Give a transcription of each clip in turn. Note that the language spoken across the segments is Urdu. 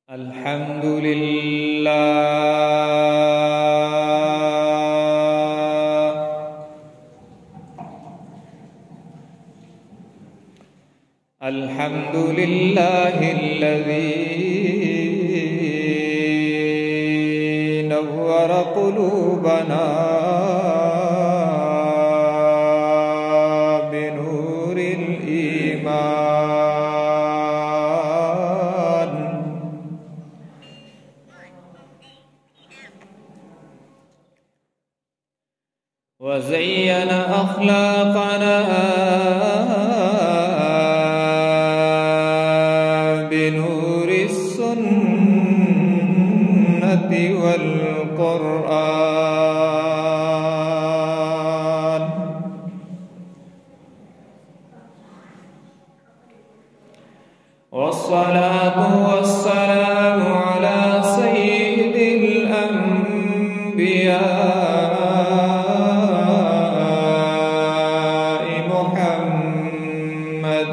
الحمد لله الحمد لله الذي نور قلوبنا بنور الإيمان وزين أخلاقنا بنور السنة والقرآن والصلاة والسلام على سيد الأنبياء محمد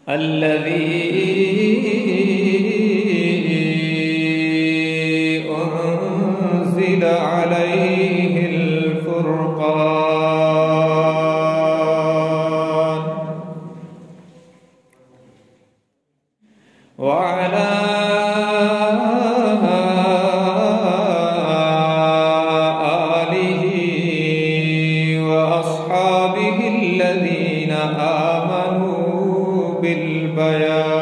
الذي أنزل عليه الفرقان وعلى آله وأصحابه الذين آمنوا بالبيان.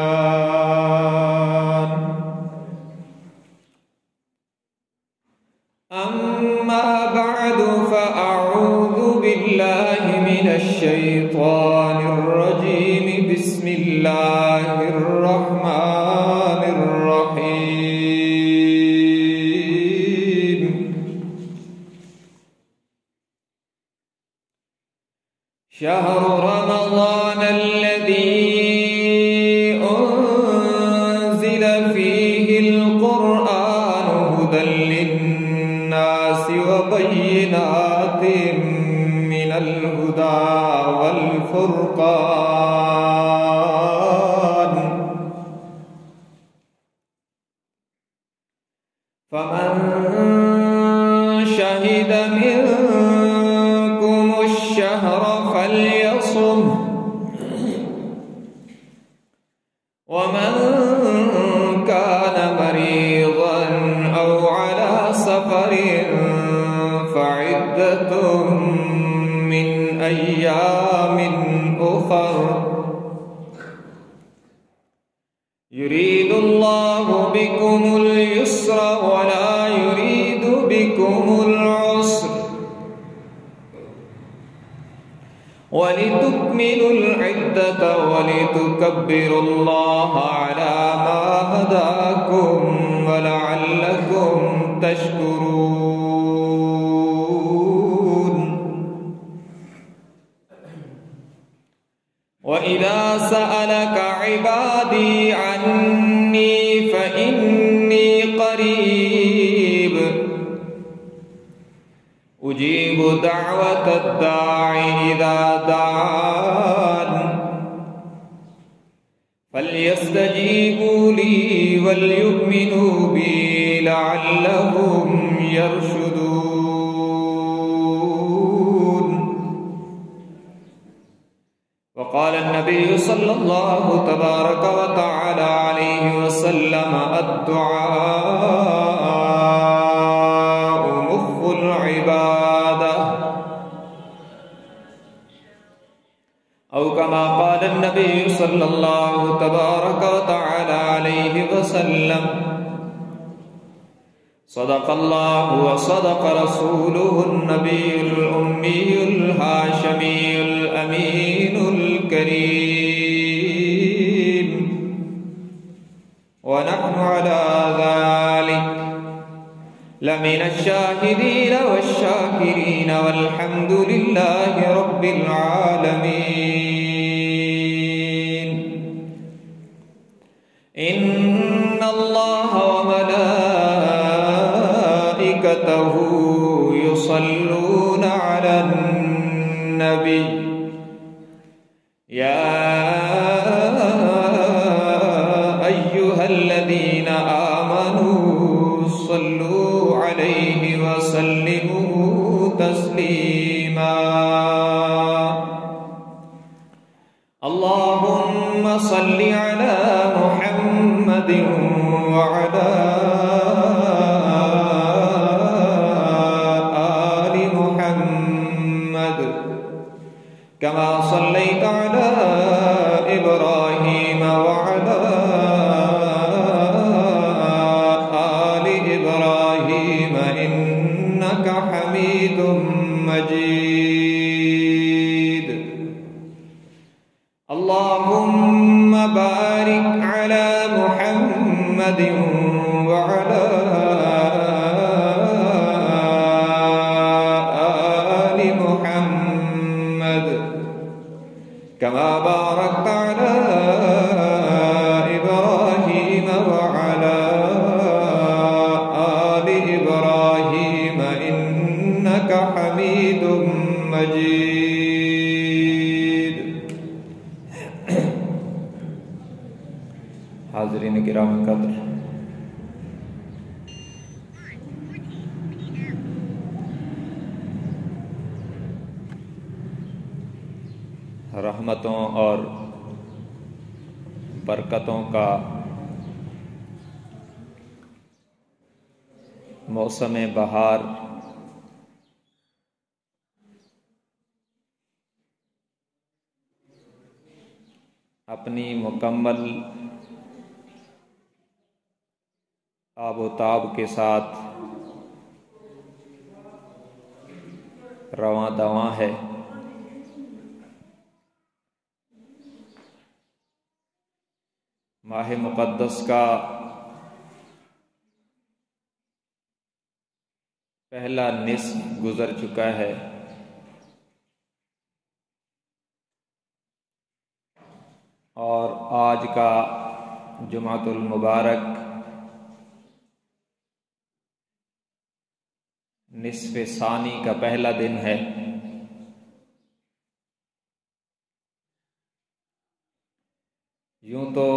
أما بعد فأعوذ بالله من الشيطان الرجيم. بسم الله الرحمن الرحيم. شهر رمضان الذي أنزل فيه القرآن هدى للناس وبينات من الهدى والفرقان فمن شهد منكم الشهر فليصم ومن كان مريضا أو على سفر فعدة من أيام أخر يريد الله بكم اليسر ولا يريد بكم العسر ولتكملوا العدة ولتكبروا الله على ما هداكم ولعلكم تشكرون. وإذا سألك عبادي عني فإني قريب أجيب دعوة الداع إذا دعان فليستجيبوا لي وليؤمنوا بي لعلهم يرشدون. وقال النبي صلى الله تبارك وتعالى عليه وسلم الدعاء مخ العبادة أو كما قال النبي صلى الله تبارك وتعالى عليه وسلم صدق الله وصدق رسوله النبي الأمي الهاشمي الأمين الكريم ونحن على ذلك لمن الشاهدين والشاكرين والحمد لله رب العالمين. إن الله وملائكته يصلون على النبي يا أيها الذين آمنوا صلوا عليه وسلموا تسليما اللهم صل على محمد وعلى آل محمد كما صليت على إبراهيم وعلى آل إبراهيم إنك حميد مجيد اللهم بارك على محمد وعلى آل محمد كما باركت على إبراهيم وعلى آل إبراهيم إنك حميد مجيد حاضرین کرام قدر، رحمتوں اور برکتوں کا موسم بہار اپنی مکمل آب و تاب کے ساتھ رواں دواں ہے۔ ماہ مقدس کا پہلا نصف گزر چکا ہے اور آج کا جمعۃ المبارک نصف ثانی کا پہلا دن ہے۔ یوں تو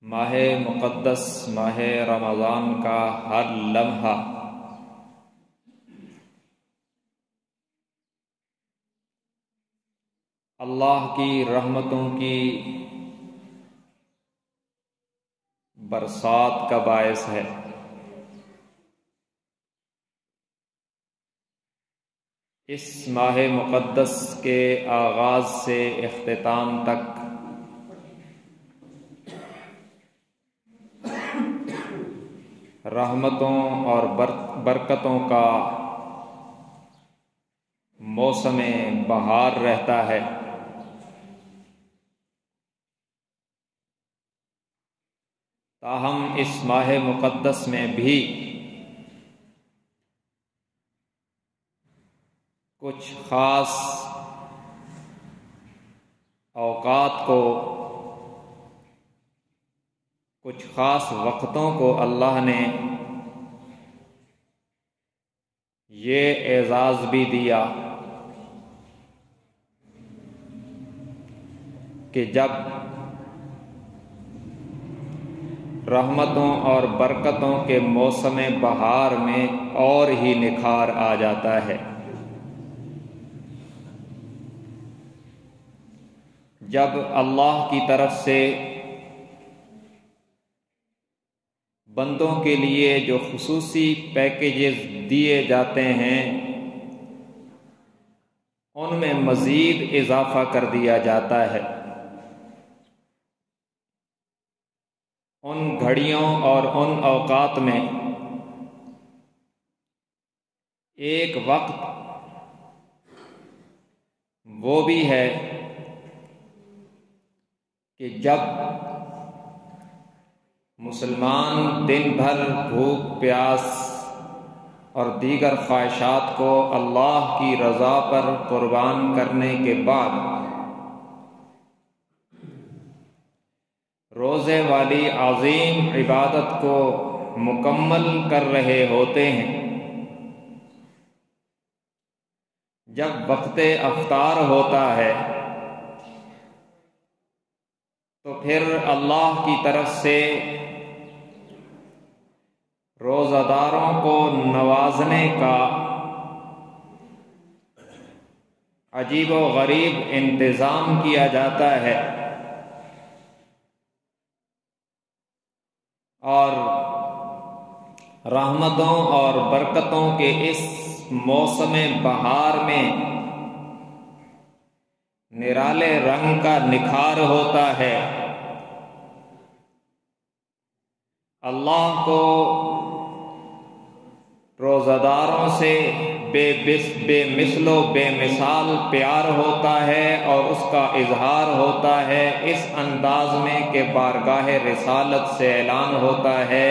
ماہ مقدس ماہ رمضان کا ہر لمحہ اللہ کی رحمتوں کی برسات کا باعث ہے۔ اس ماہ مقدس کے آغاز سے اختتام تک رحمتوں اور برکتوں کا موسم بہار رہتا ہے۔ تاہم اس ماہ مقدس میں بھی کچھ خاص اوقات کو، کچھ خاص وقتوں کو اللہ نے یہ اعزاز بھی دیا کہ جب رحمتوں اور برکتوں کے موسم بہار میں اور ہی نکھار آ جاتا ہے۔ جب اللہ کی طرف سے بندوں کے لیے جو خصوصی پیکیجز دیے جاتے ہیں ان میں مزید اضافہ کر دیا جاتا ہے۔ ان گھڑیوں اور ان اوقات میں ایک وقت وہ بھی ہے کہ جب مسلمان دن بھر بھوک پیاس اور دیگر خواہشات کو اللہ کی رضا پر قربان کرنے کے بعد روزے والی عظیم عبادت کو مکمل کر رہے ہوتے ہیں۔ جب وقت افطار ہوتا ہے پھر اللہ کی طرف سے روزہ داروں کو نوازنے کا عجیب و غریب انتظام کیا جاتا ہے، اور رحمتوں اور برکتوں کے اس موسم بہار میں نرالے رنگ کا نکھار ہوتا ہے۔ اللہ کو روزہ داروں سے بے مثل و بے مثال پیار ہوتا ہے، اور اس کا اظہار ہوتا ہے اس انداز میں کہ بارگاہ رسالت سے اعلان ہوتا ہے،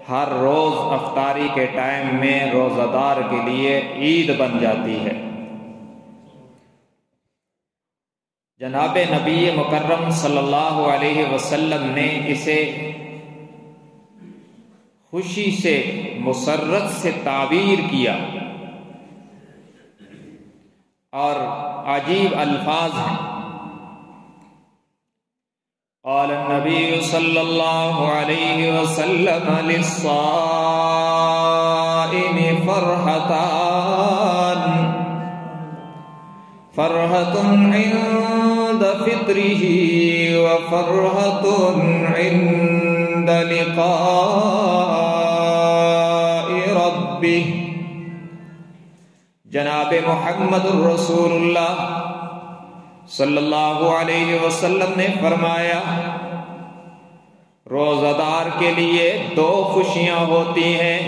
ہر روز افطاری کے ٹائم میں روزہ دار کے لیے عید بن جاتی ہے۔ جناب نبی مکرم صلی اللہ علیہ وسلم نے اسے خوشی سے، مسرت سے تعبیر کیا، اور عجیب الفاظ ہیں۔ قال النبی صلی اللہ علیہ وسلم للصائم فرحة عند فطره وفرحة عند لقاء ربه۔ جناب محمد الرسول اللہ صلی اللہ علیہ وسلم نے فرمایا، روزہ دار کے لیے دو خوشیاں ہوتی ہیں۔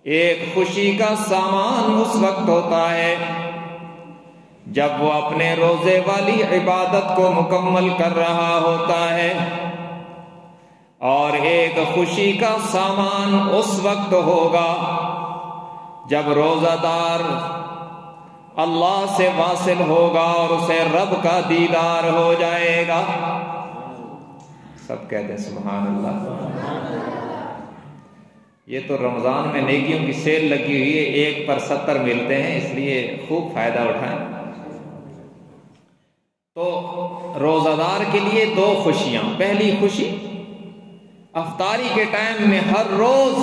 ایک خوشی کا سامان اس وقت ہوتا ہے جب وہ اپنے روزے والی عبادت کو مکمل کر رہا ہوتا ہے، اور ایک خوشی کا سامان اس وقت ہوگا جب روزہ دار اللہ سے واصل ہوگا اور اسے رب کا دیدار ہو جائے گا۔ سب کہتے ہیں سبحان اللہ۔ یہ تو رمضان میں نیکیوں کی سیل لگی ہوئی ہے، 1 پر 70 ملتے ہیں، اس لیے خوب فائدہ اٹھائیں۔ تو روزہ دار کے لیے دو خوشیاں۔ پہلی خوشی، افطاری کے ٹائم میں ہر روز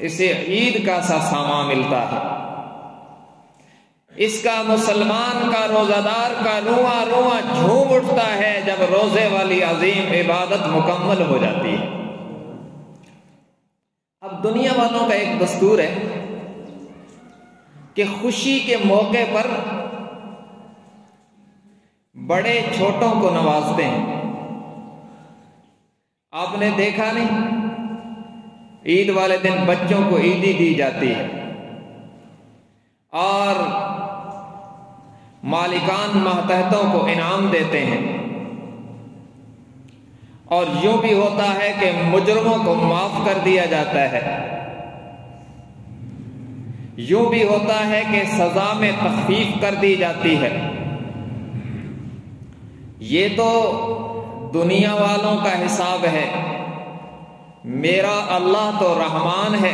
اسے عید کا سا سامان ملتا ہے۔ اس کا مسلمان کا، روزہ دار کا رواں رواں جھوم اٹھتا ہے جب روزے والی عظیم عبادت مکمل ہو جاتی ہے۔ اب دنیا والوں کا ایک دستور ہے کہ خوشی کے موقع پر بڑے چھوٹوں کو نوازتے ہیں۔ آپ نے دیکھا نہیں، عید والے دن بچوں کو عیدی دی جاتی ہے، اور مالکان ماتحتوں کو انعام دیتے ہیں، اور یوں بھی ہوتا ہے کہ مجرموں کو معاف کر دیا جاتا ہے، یوں بھی ہوتا ہے کہ سزا میں تخفیف کر دی جاتی ہے۔ یہ تو دنیا والوں کا حساب ہے، میرا اللہ تو رحمان ہے۔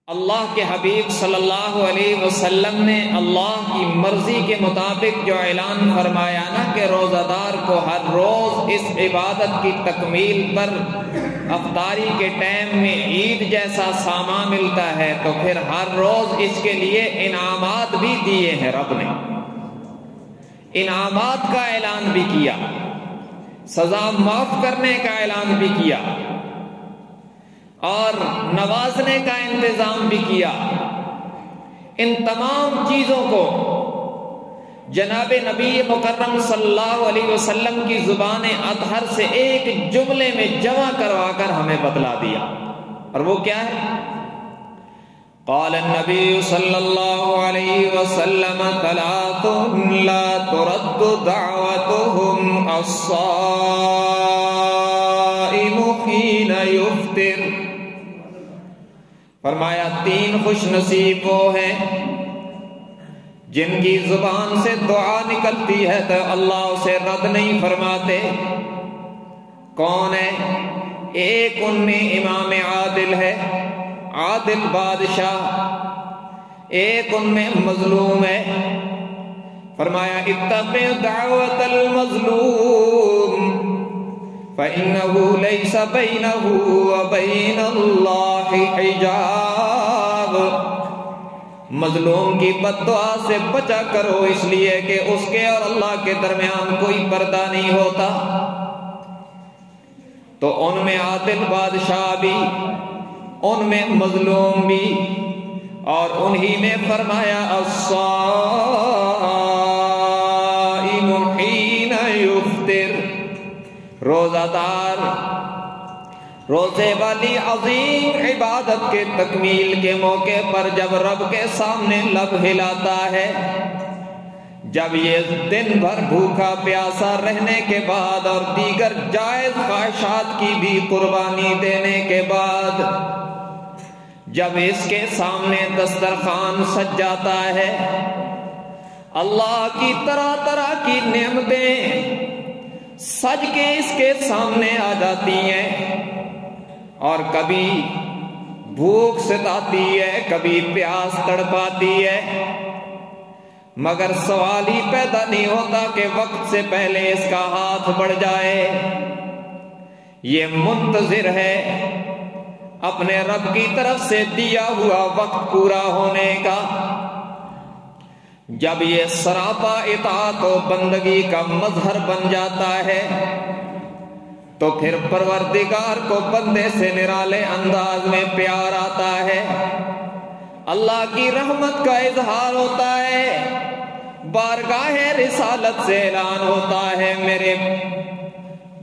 اللہ کے حبیب صلی اللہ علیہ وسلم نے اللہ کی مرضی کے مطابق جو اعلان فرمایا نا کہ روزہ دار کو ہر روز اس عبادت کی تکمیل پر افطاری کے ٹائم میں عید جیسا سامان ملتا ہے، تو پھر ہر روز اس کے لیے انعامات بھی دیے ہیں۔ رب نے انعامات کا اعلان بھی کیا، سزا معاف کرنے کا اعلان بھی کیا، اور نوازنے کا انتظام بھی کیا۔ ان تمام چیزوں کو جناب نبی مکرم صلی اللہ علیہ وسلم کی زبان اطہر سے ایک جملے میں جمع کروا کر ہمیں بتلا دیا، اور وہ کیا ہے؟ قال النبی صلی اللہ علیہ وسلم ثلاث لا ترد دعوتهم الصائم حين يفطر۔ فرمایا 3 خوش نصیب وہ ہیں جن کی زبان سے دعا نکلتی ہے تو اللہ اسے رد نہیں فرماتے۔ کون ہے؟ ایک ان میں امام عادل ہے، عادل بادشاہ، ایک ان میں مظلوم ہے، فرمایا اتق دعوت المظلوم فإنه ليس بينه وبين الله حجاب، مظلوم کی بد دعا سے بچا کرو، اس لیے کہ اس کے اور اللہ کے درمیان کوئی پردہ نہیں ہوتا۔ تو ان میں عادل بادشاہ بھی، ان میں مظلوم بھی، اور انہی میں فرمایا الصائم حین یفطر، روزہ دار روزے والی عظیم عبادت کے تکمیل کے موقع پر جب رب کے سامنے لب ہلاتا ہے، جب یہ دن بھر بھوکا پیاسا رہنے کے بعد اور دیگر جائز خواہشات کی بھی قربانی دینے کے بعد جب اس کے سامنے دسترخوان سج جاتا ہے، اللہ کی طرح طرح کی نعمتیں سج کے اس کے سامنے آ جاتی ہیں، اور کبھی بھوک ستاتی ہے، کبھی پیاس تڑپاتی ہے، مگر سوال ہی پیدا نہیں ہوتا کہ وقت سے پہلے اس کا ہاتھ بڑھ جائے۔ یہ منتظر ہے اپنے رب کی طرف سے دیا ہوا وقت پورا ہونے کا۔ جب یہ سراپا اطاعت و بندگی کا مظہر بن جاتا ہے تو پھر پروردگار کو بندے سے نرالے انداز میں پیار آتا ہے، اللہ کی رحمت کا اظہار ہوتا ہے، بارگاہ رسالت سے اعلان ہوتا ہے، میرے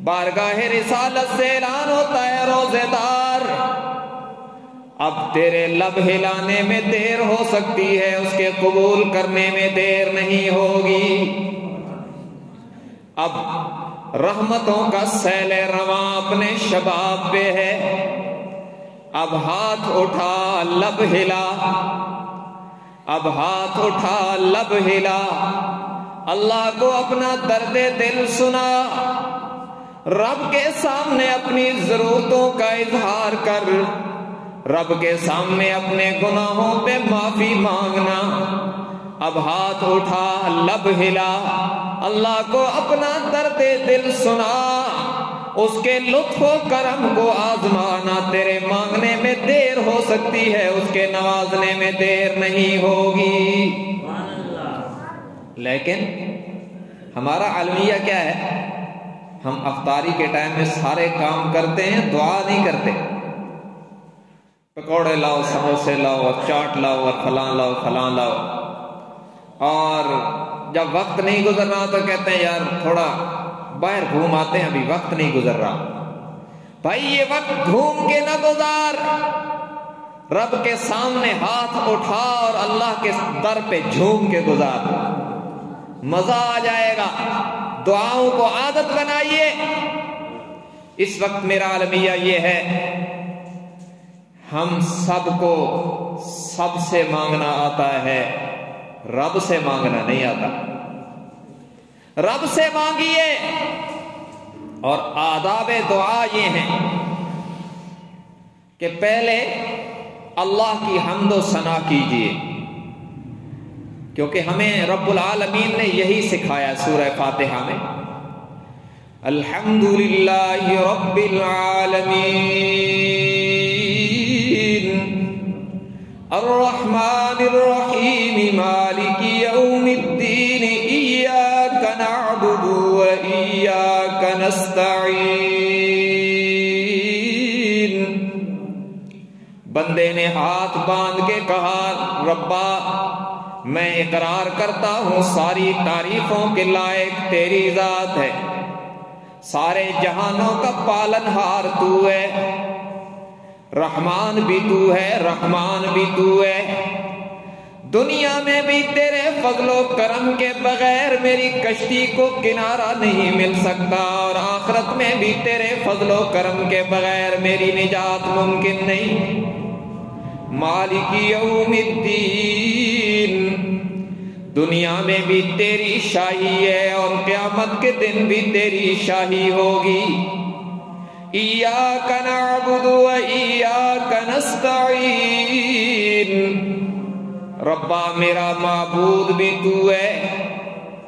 بارگاہ رسالت سے اعلان ہوتا ہے روزے دار اب تیرے لب ہلانے میں دیر ہو سکتی ہے، اس کے قبول کرنے میں دیر نہیں ہوگی۔ اب رحمتوں کا سیل رواں اپنے شباب پہ ہے، اب ہاتھ اٹھا لب ہلا، اب ہاتھ اٹھا لب ہلا، اللہ کو اپنا درد دل سنا، رب کے سامنے اپنی ضرورتوں کا اظہار کر، رب کے سامنے اپنے گناہوں پہ معافی مانگنا۔ اب ہاتھ اٹھا لب ہلا، اللہ کو اپنا درد دل سنا، اس کے لطف و کرم کو آزمانا۔ تیرے مانگنے میں دیر ہو سکتی ہے، اس کے نوازنے میں دیر نہیں ہوگی۔ لیکن ہمارا المیہ کیا ہے؟ ہم افطاری کے ٹائم میں سارے کام کرتے ہیں، دعا نہیں کرتے۔ پکوڑے لاؤ، سموسے لاؤ، اور چاٹ لاؤ، اور فلاں لاؤ فلاں لاؤ، اور جب وقت نہیں گزر رہا تو کہتے ہیں یار تھوڑا باہر گھوم آتے ہیں، ابھی وقت نہیں گزر رہا۔ بھائی یہ وقت گھوم کے نہ گزار، رب کے سامنے ہاتھ اٹھا اور اللہ کے در پہ جھوم کے گزار، مزہ آ جائے گا۔ دعاؤں کو عادت بنائیے۔ اس وقت میرا المیہ یہ ہے، ہم سب کو سب سے مانگنا آتا ہے، رب سے مانگنا نہیں آتا۔ رب سے مانگیے، اور آداب دعا یہ ہیں کہ پہلے اللہ کی حمد و ثنا کیجیے، کیونکہ ہمیں رب العالمین نے یہی سکھایا سورہ فاتحہ میں، الحمدللہ رب العالمین الرحمن الرحیم مالک یوم الدین ایاک نعبد و ایاک نستعین۔ بندے نے ہاتھ باندھ کے کہا، ربا میں اقرار کرتا ہوں ساری تعریفوں کے لائق تیری ذات ہے، سارے جہانوں کا پالن ہار تو ہے، رحمان بھی تو ہے، رحمان بھی تو ہے۔ دنیا میں بھی تیرے فضل و کرم کے بغیر میری کشتی کو کنارہ نہیں مل سکتا، اور آخرت میں بھی تیرے فضل و کرم کے بغیر میری نجات ممکن نہیں۔ مالک یوم الدین، دنیا میں بھی تیری شاہی ہے اور قیامت کے دن بھی تیری شاہی ہوگی۔ ایاک نعبد و ایاک نستعین، ربا میرا معبود بھی تو ہے،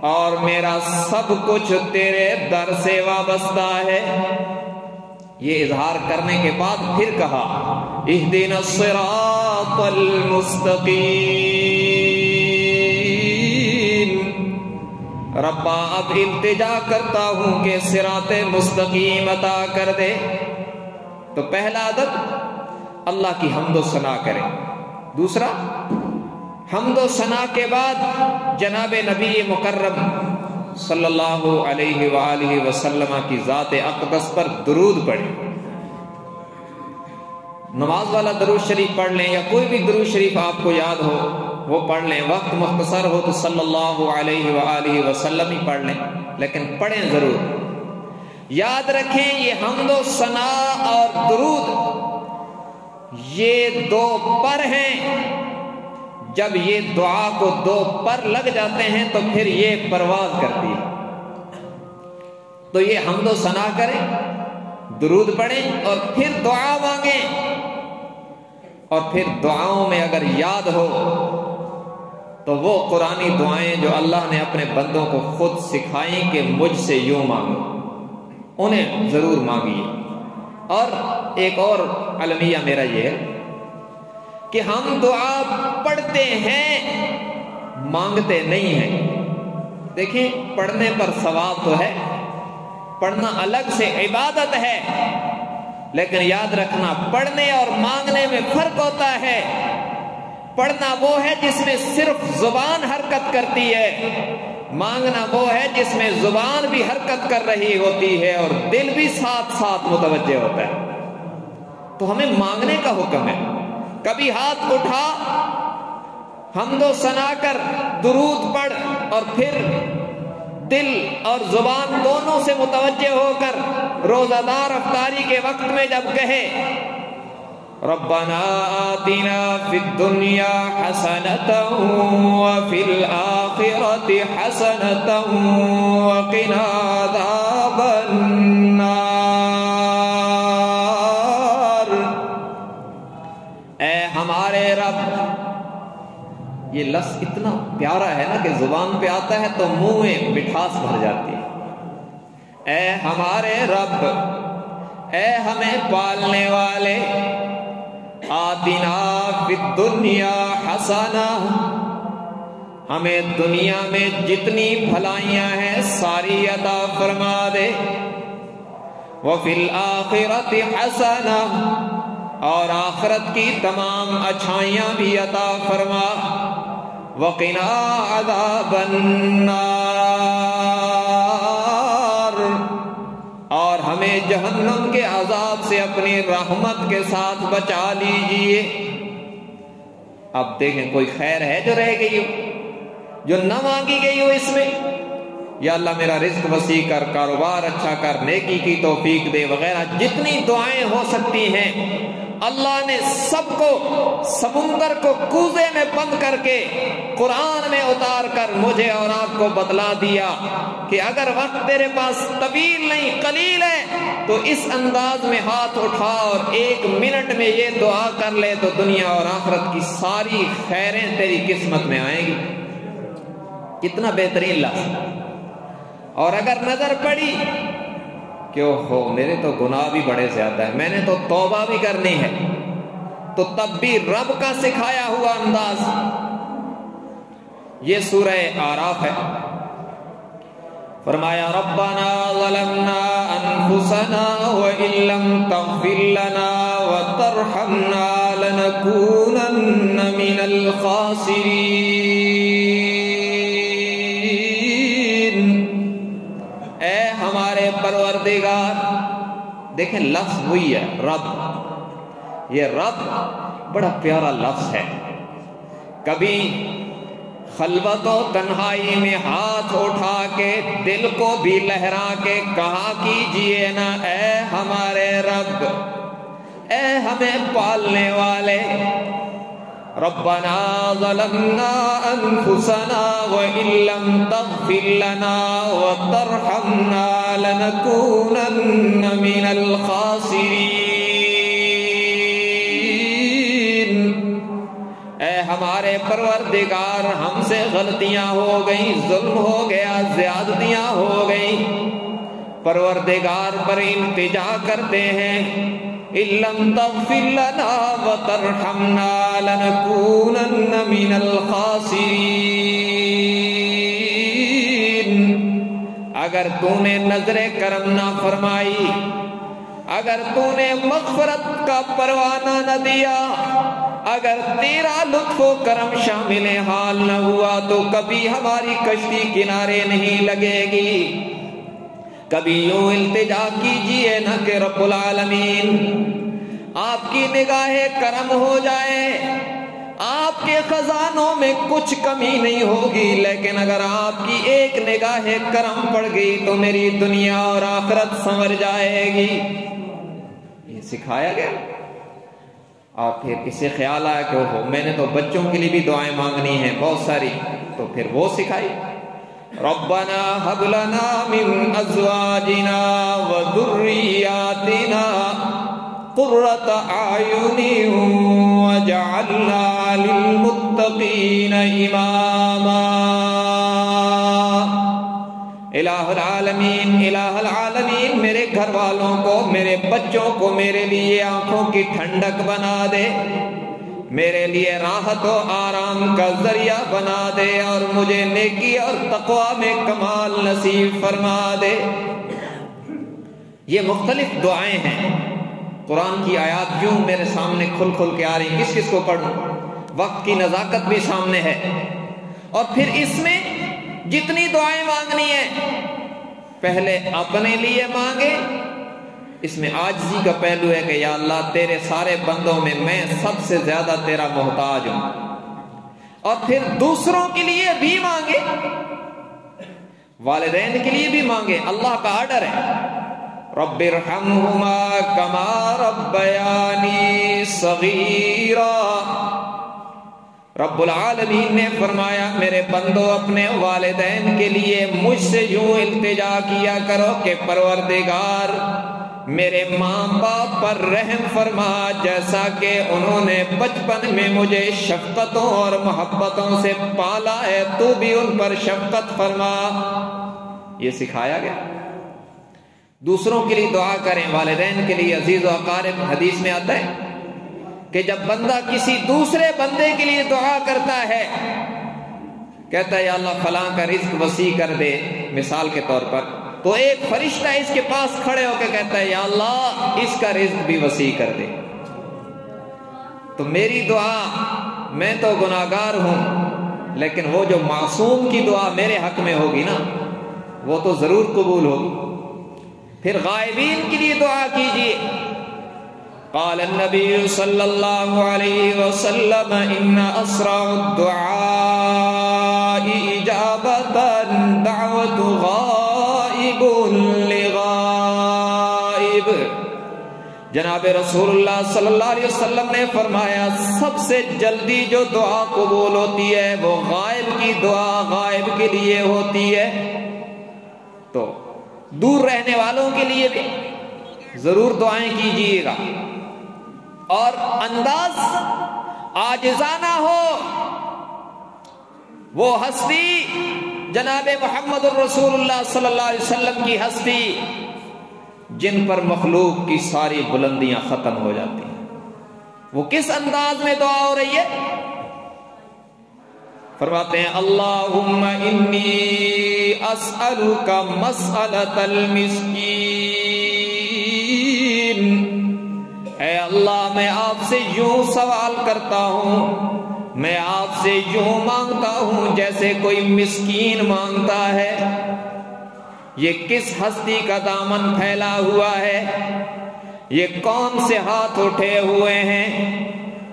اور میرا سب کچھ تیرے در سے وابستہ ہے۔ یہ اظہار کرنے کے بعد پھر کہا اہدنا الصراط المستقیم، ربا اب التجا کرتا ہوں کہ صراط مستقیم عطا کر دے۔ تو پہلا ادب اللہ کی حمد و ثنا کرے، دوسرا حمد و ثنا کے بعد جناب نبی مکرم صلی اللہ علیہ وآلہ وسلم کی ذات اقدس پر درود پڑھیں۔ نماز والا درود شریف پڑھ لیں یا کوئی بھی درود شریف آپ کو یاد ہو وہ پڑھ لیں، وقت مختصر ہو تو صلی اللہ علیہ وآلہ وسلم ہی پڑھ لیں، لیکن پڑھیں ضرور۔ یاد رکھیں یہ حمد و ثنا اور درود یہ دو پر ہیں، جب یہ دعا کو دو پر لگ جاتے ہیں تو پھر یہ پرواز کرتی ہے۔ تو یہ حمد و ثنا کریں، درود پڑھیں اور پھر دعا مانگیں، اور پھر دعاؤں میں اگر یاد ہو تو وہ قرآنی دعائیں جو اللہ نے اپنے بندوں کو خود سکھائیں کہ مجھ سے یوں مانگو، انہیں ضرور مانگیے۔ اور ایک اور المیہ میرا یہ ہے کہ ہم دعا پڑھتے ہیں مانگتے نہیں ہیں۔ دیکھیں پڑھنے پر ثواب تو ہے، پڑھنا الگ سے عبادت ہے، لیکن یاد رکھنا پڑھنے اور مانگنے میں فرق ہوتا ہے۔ پڑھنا وہ ہے جس میں صرف زبان حرکت کرتی ہے، مانگنا وہ ہے جس میں زبان بھی حرکت کر رہی ہوتی ہے اور دل بھی ساتھ ساتھ متوجہ ہوتا ہے۔ تو ہمیں مانگنے کا حکم ہے۔ کبھی ہاتھ اٹھا، حمد و ثنا کر، درود پڑھ، اور پھر دل اور زبان دونوں سے متوجہ ہو کر روزہ دار افطاری کے وقت میں جب کہے ربنا آتنا فی الدنیا حسنۃ وفی الآخرۃ حسنۃ وقنا عذاب النار، اے ہمارے رب۔ یہ لفظ اتنا پیارا ہے نا کہ زبان پہ آتا ہے تو منہ میں مٹھاس بھر جاتی ہے۔ اے ہمارے رب، اے ہمیں پالنے والے، آتنا فی الدنیا حسنہ، ہمیں دنیا میں جتنی بھلائیاں ہیں ساری عطا فرما دے، وفی الآخرۃ حسنہ، اور آخرت کی تمام اچھائیاں بھی عطا فرما، وقنا عذاب النار، اور ہمیں جہنم کے عذاب سے اپنی رحمت کے ساتھ بچا لیجئے۔ اب دیکھیں کوئی خیر ہے جو رہ گئی ہو، جو نہ مانگی گئی ہو اس میں؟ یا اللہ میرا رزق وسیع کر، کاروبار اچھا کر، نیکی کی توفیق دے، وغیرہ جتنی دعائیں ہو سکتی ہیں اللہ نے سب کو سمندر کو کوزے میں بند کر کے قرآن میں اتار کر مجھے اور آپ کو بتلا دیا کہ اگر وقت تیرے پاس طویل نہیں قلیل ہے تو اس انداز میں ہاتھ اٹھا اور 1 منٹ میں یہ دعا کر لے تو دنیا اور آخرت کی ساری خیریں تیری قسمت میں آئیں گی۔ کتنا بہترین لفظ۔ اور اگر نظر پڑی کہ اوہو میرے تو گناہ بھی بڑے زیادہ ہے، میں نے تو توبہ بھی کرنی ہے، تو تب بھی رب کا سکھایا ہوا انداز، یہ سورہ اعراف ہے۔ فرمایا ربنا ظلمنا انفسنا وان لم تغفر لنا وترحمنا لنكونن من الخاسرین، اے ہمارے پروردگار۔ دیکھیں لفظ وہی ہے رب، یہ رب بڑا پیارا لفظ ہے۔ کبھی خلوت و تنہائی میں ہاتھ اٹھا کے دل کو بھی لہرا کے کہا کیجئے نا اے ہمارے رب، اے ہمیں پالنے والے۔ ربنا ظلمنا انفسنا وان لم تغفر لنا وترحمنا لنكونن من الخاسرین، اے ہمارے پروردگار ہم سے غلطیاں ہو گئیں، ظلم ہو گیا، زیادتیاں ہو گئیں، پروردگار پر التجا کرتے ہیں، اِلَّمْ تَغْفِرْ لَنَا وَتَرْحَمْنَا لَنَكُونَنَّ مِنَ الْخَاسِرِينَ۔ اگر تو نے نظر کرم نہ فرمائی، اگر تو نے مغفرت کا پروانہ نہ دیا، اگر تیرا لطف و کرم شامل حال نہ ہوا تو کبھی ہماری کشتی کنارے نہیں لگے گی۔ کبھی یوں التجا کیجئے نہ کہ رب العالمین آپ کی نگاہ کرم ہو جائے، آپ کے خزانوں میں کچھ کمی نہیں ہوگی، لیکن اگر آپ کی ایک نگاہ کرم پڑ گئی تو میری دنیا اور آخرت سنور جائے گی۔ یہ سکھایا گیا۔ اور پھر اسے خیال آیا کہ میں نے تو بچوں کے لیے بھی دعائیں مانگنی ہیں بہت ساری، تو پھر وہ سکھائی، ربنا هب لنا من ازواجنا وذرياتنا قرة اعين واجعلنا للمتقين اماما۔ الہ العالمین، الہ العالمین میرے گھر والوں کو، میرے بچوں کو میرے لیے آنکھوں کی ٹھنڈک بنا دے، میرے لیے راحت و آرام کا ذریعہ بنا دے، اور مجھے نیکی اور تقوی میں کمال نصیب فرما دے۔ یہ مختلف دعائیں ہیں، قرآن کی آیات یوں میرے سامنے کھل کھل کے آ رہی، کس کس کو پڑھوں، وقت کی نزاکت بھی سامنے ہے۔ اور پھر اس میں جتنی دعائیں مانگنی ہیں پہلے اپنے لیے مانگے، اس میں عاجزی کا پہلو ہے کہ یا اللہ تیرے سارے بندوں میں سب سے زیادہ تیرا محتاج ہوں، اور پھر دوسروں کے لیے بھی مانگے، والدین کے لیے بھی مانگے۔ اللہ کا آرڈر ہے، رب ارحمہما کما ربیانی صغیرا۔ رب العالمین نے فرمایا میرے بندو اپنے والدین کے لیے مجھ سے یوں التجا کیا کرو کہ پروردگار میرے ماں باپ پر رحم فرما، جیسا کہ انہوں نے بچپن میں مجھے شفقتوں اور محبتوں سے پالا ہے، تو بھی ان پر شفقت فرما۔ یہ سکھایا گیا۔ دوسروں کے لیے دعا کریں، والدین کے لیے، عزیز و اقارب۔ حدیث میں آتا ہے کہ جب بندہ کسی دوسرے بندے کے لیے دعا کرتا ہے، کہتا ہے یا اللہ فلاں کا رزق وسیع کر دے مثال کے طور پر، تو ایک فرشتہ اس کے پاس کھڑے ہو کے کہتا ہے یا اللہ اس کا رزق بھی وسیع کر دے۔ تو میری دعا، میں تو گناہگار ہوں، لیکن وہ جو معصوم کی دعا میرے حق میں ہوگی نا، وہ تو ضرور قبول ہوگی۔ پھر غائبین کے لیے دعا کیجیے۔ قال النبی صلی اللہ علیہ وسلم ان اسرع الدعاء اجابتا دعوت غائب لغائب۔ جناب رسول اللہ صلی اللہ علیہ وسلم نے فرمایا سب سے جلدی جو دعا قبول ہوتی ہے وہ غائب کی دعا غائب کے لیے ہوتی ہے۔ تو دور رہنے والوں کے لیے بھی ضرور دعائیں کیجیے گا، اور انداز عاجزانہ ہو۔ وہ ہستی جناب محمد الرسول اللہ صلی اللہ علیہ وسلم کی ہستی جن پر مخلوق کی ساری بلندیاں ختم ہو جاتی ہیں، وہ کس انداز میں دعا ہو رہی ہے؟ فرماتے ہیں اللہم انی اسألک مسألۃ المسکین۔ اے اللہ میں آپ سے یوں سوال کرتا ہوں، میں آپ سے یوں مانگتا ہوں جیسے کوئی مسکین مانگتا ہے۔ یہ کس ہستی کا دامن پھیلا ہوا ہے؟ یہ کون سے ہاتھ اٹھے ہوئے ہیں؟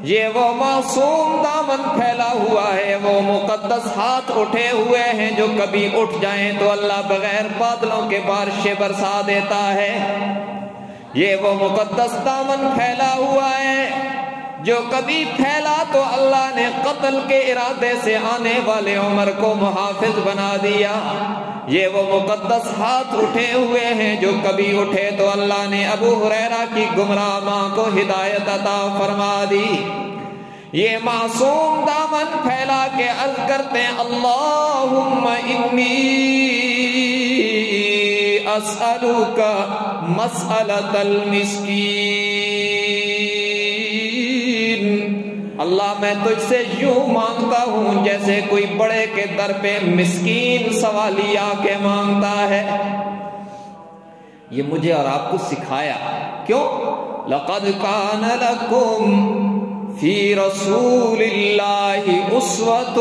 یہ وہ معصوم دامن پھیلا ہوا ہے، وہ مقدس ہاتھ اٹھے ہوئے ہیں جو کبھی اٹھ جائیں تو اللہ بغیر بادلوں کے بارشیں برسا دیتا ہے۔ یہ وہ مقدس دامن پھیلا ہوا ہے جو کبھی پھیلا تو اللہ نے قتل کے ارادے سے آنے والے عمر کو محافظ بنا دیا۔ یہ وہ مقدس ہاتھ اٹھے ہوئے ہیں جو کبھی اٹھے تو اللہ نے ابو ہریرہ کی گمراہ ماں کو ہدایت عطا فرما دی۔ یہ معصوم دامن پھیلا کے عرض کرتے ہیں اللہم انی اسألک مسألۃ المسکین، اللہ میں تجھ سے یوں مانگتا ہوں جیسے کوئی بڑے کے در پہ مسکین سوالی آ کے مانگتا ہے۔ یہ مجھے اور آپ کو سکھایا، کیوں؟ لَقَدْ كَانَ لَكُمْ فِي رَسُولِ اللَّهِ أُسْوَةٌ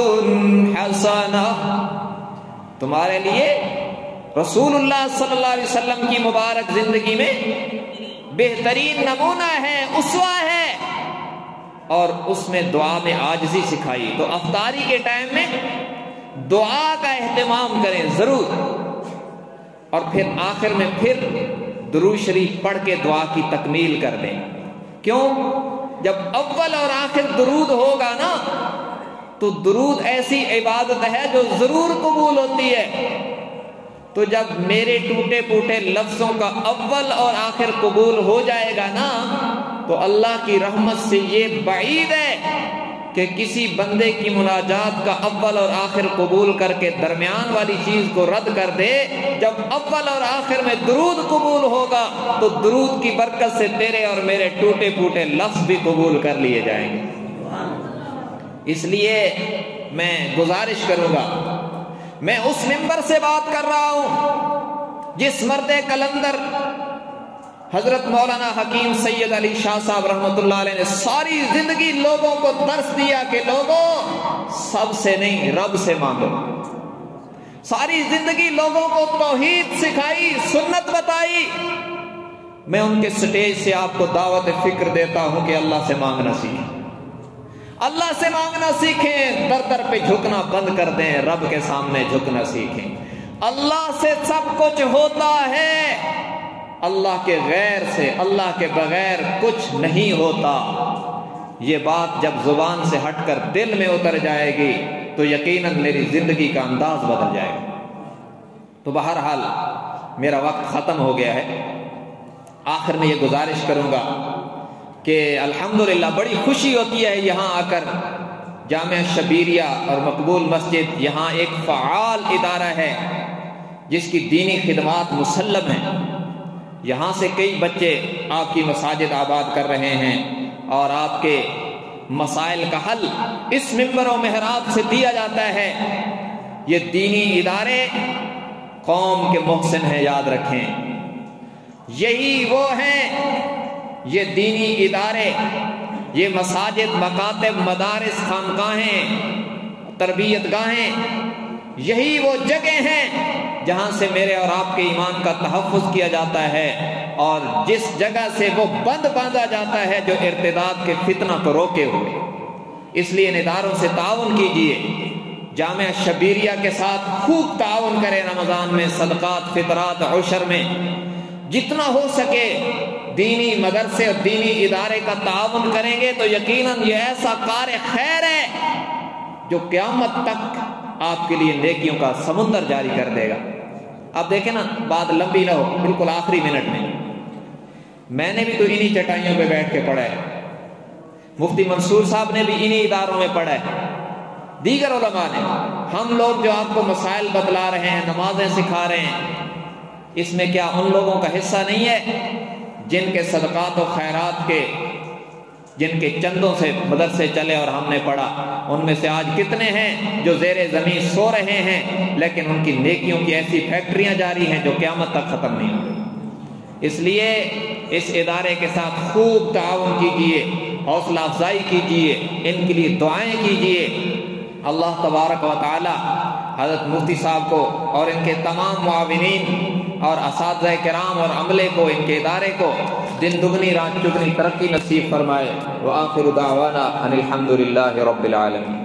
حَسَنَةٌ، تمہارے لیے رسول اللہ صلی اللہ علیہ وسلم کی مبارک زندگی میں بہترین نمونہ ہے، اسوہ ہے، اور اس میں دعا میں عاجزی سکھائی۔ تو افطاری کے ٹائم میں دعا کا اہتمام کریں ضرور، اور پھر آخر میں پھر درود شریف پڑھ کے دعا کی تکمیل کر دیں۔ کیوں؟ جب اول اور آخر درود ہوگا نا تو درود ایسی عبادت ہے جو ضرور قبول ہوتی ہے۔ تو جب میرے ٹوٹے پوٹے لفظوں کا اول اور آخر قبول ہو جائے گا نا تو اللہ کی رحمت سے یہ بعید ہے کہ کسی بندے کی مناجات کا اول اور آخر قبول کر کے درمیان والی چیز کو رد کر دے۔ جب اول اور آخر میں درود قبول ہوگا تو درود کی برکت سے تیرے اور میرے ٹوٹے پوٹے لفظ بھی قبول کر لیے جائیں گے۔ اس لیے میں گزارش کروں گا، میں اس ممبر سے بات کر رہا ہوں جس مرد کلندر حضرت مولانا حکیم سید علی شاہ صاحب رحمۃ اللہ علیہ نے ساری زندگی لوگوں کو درس دیا کہ لوگوں سب سے نہیں رب سے مانگو، ساری زندگی لوگوں کو توحید سکھائی، سنت بتائی۔ میں ان کے سٹیج سے آپ کو دعوت فکر دیتا ہوں کہ اللہ سے مانگنا سیکھیں، اللہ سے مانگنا سیکھیں، در در پہ جھکنا بند کر دیں، رب کے سامنے جھکنا سیکھیں۔ اللہ سے سب کچھ ہوتا ہے، اللہ کے غیر سے، اللہ کے بغیر کچھ نہیں ہوتا۔ یہ بات جب زبان سے ہٹ کر دل میں اتر جائے گی تو یقیناً میری زندگی کا انداز بدل جائے گا۔ تو بہرحال میرا وقت ختم ہو گیا ہے، آخر میں یہ گزارش کروں گا کہ الحمدللہ بڑی خوشی ہوتی ہے یہاں آ کر جامعہ شبیریہ اور مقبول مسجد، یہاں ایک فعال ادارہ ہے جس کی دینی خدمات مسلم ہیں۔ یہاں سے کئی بچے آپ کی مساجد آباد کر رہے ہیں اور آپ کے مسائل کا حل اس ممبر و محراب سے دیا جاتا ہے۔ یہ دینی ادارے قوم کے محسن ہیں، یاد رکھیں، یہی وہ ہیں، یہ دینی ادارے، یہ مساجد، مکاتب، مدارس، خانقاہیں، تربیت گاہیں، یہی وہ جگہ ہیں جہاں سے میرے اور آپ کے ایمان کا تحفظ کیا جاتا ہے، اور جس جگہ سے وہ بند باندھا جاتا ہے جو ارتداد کے فتنہ کو روکے ہوئے۔ اس لیے ان اداروں سے تعاون کیجئے، جامعہ شبیریہ کے ساتھ خوب تعاون کریں، رمضان میں صدقات، فطرات، عشر میں جتنا ہو سکے دینی مدرسے اور دینی ادارے کا تعاون کریں گے تو یقیناً یہ ایسا کار خیر ہے جو قیامت تک آپ کے لیے نیکیوں کا سمندر جاری کر دے گا۔ اب دیکھیں نا، بات لمبی نہ ہو، بالکل آخری منٹ میں نے بھی تو انہی چٹائیوں پہ بیٹھ کے پڑھا ہے، مفتی منصور صاحب نے بھی انہی اداروں میں پڑھا ہے، دیگر علماء نے۔ ہم لوگ جو آپ کو مسائل بتلا رہے ہیں، نمازیں سکھا رہے ہیں، اس میں کیا ان لوگوں کا حصہ نہیں ہے جن کے صدقات و خیرات کے، جن کے چندوں سے مدرسے چلے اور ہم نے پڑھا؟ ان میں سے آج کتنے ہیں جو زیر زمین سو رہے ہیں لیکن ان کی نیکیوں کی ایسی فیکٹریاں جاری ہیں جو قیامت تک ختم نہیں ہوں۔ اس لیے اس ادارے کے ساتھ خوب تعاون کیجئے، حوصلہ افزائی کیجئے، ان کے لیے دعائیں کیجئے۔ اللہ تبارک و تعالی حضرت مفتی صاحب کو اور ان کے تمام معاونین اور اساتذہ کرام اور عملے کو، ان کے ادارے کو دن دگنی رات چگنی ترقی نصیب فرمائے۔ وآخر دعوانا ان الحمد للہ رب العالمین۔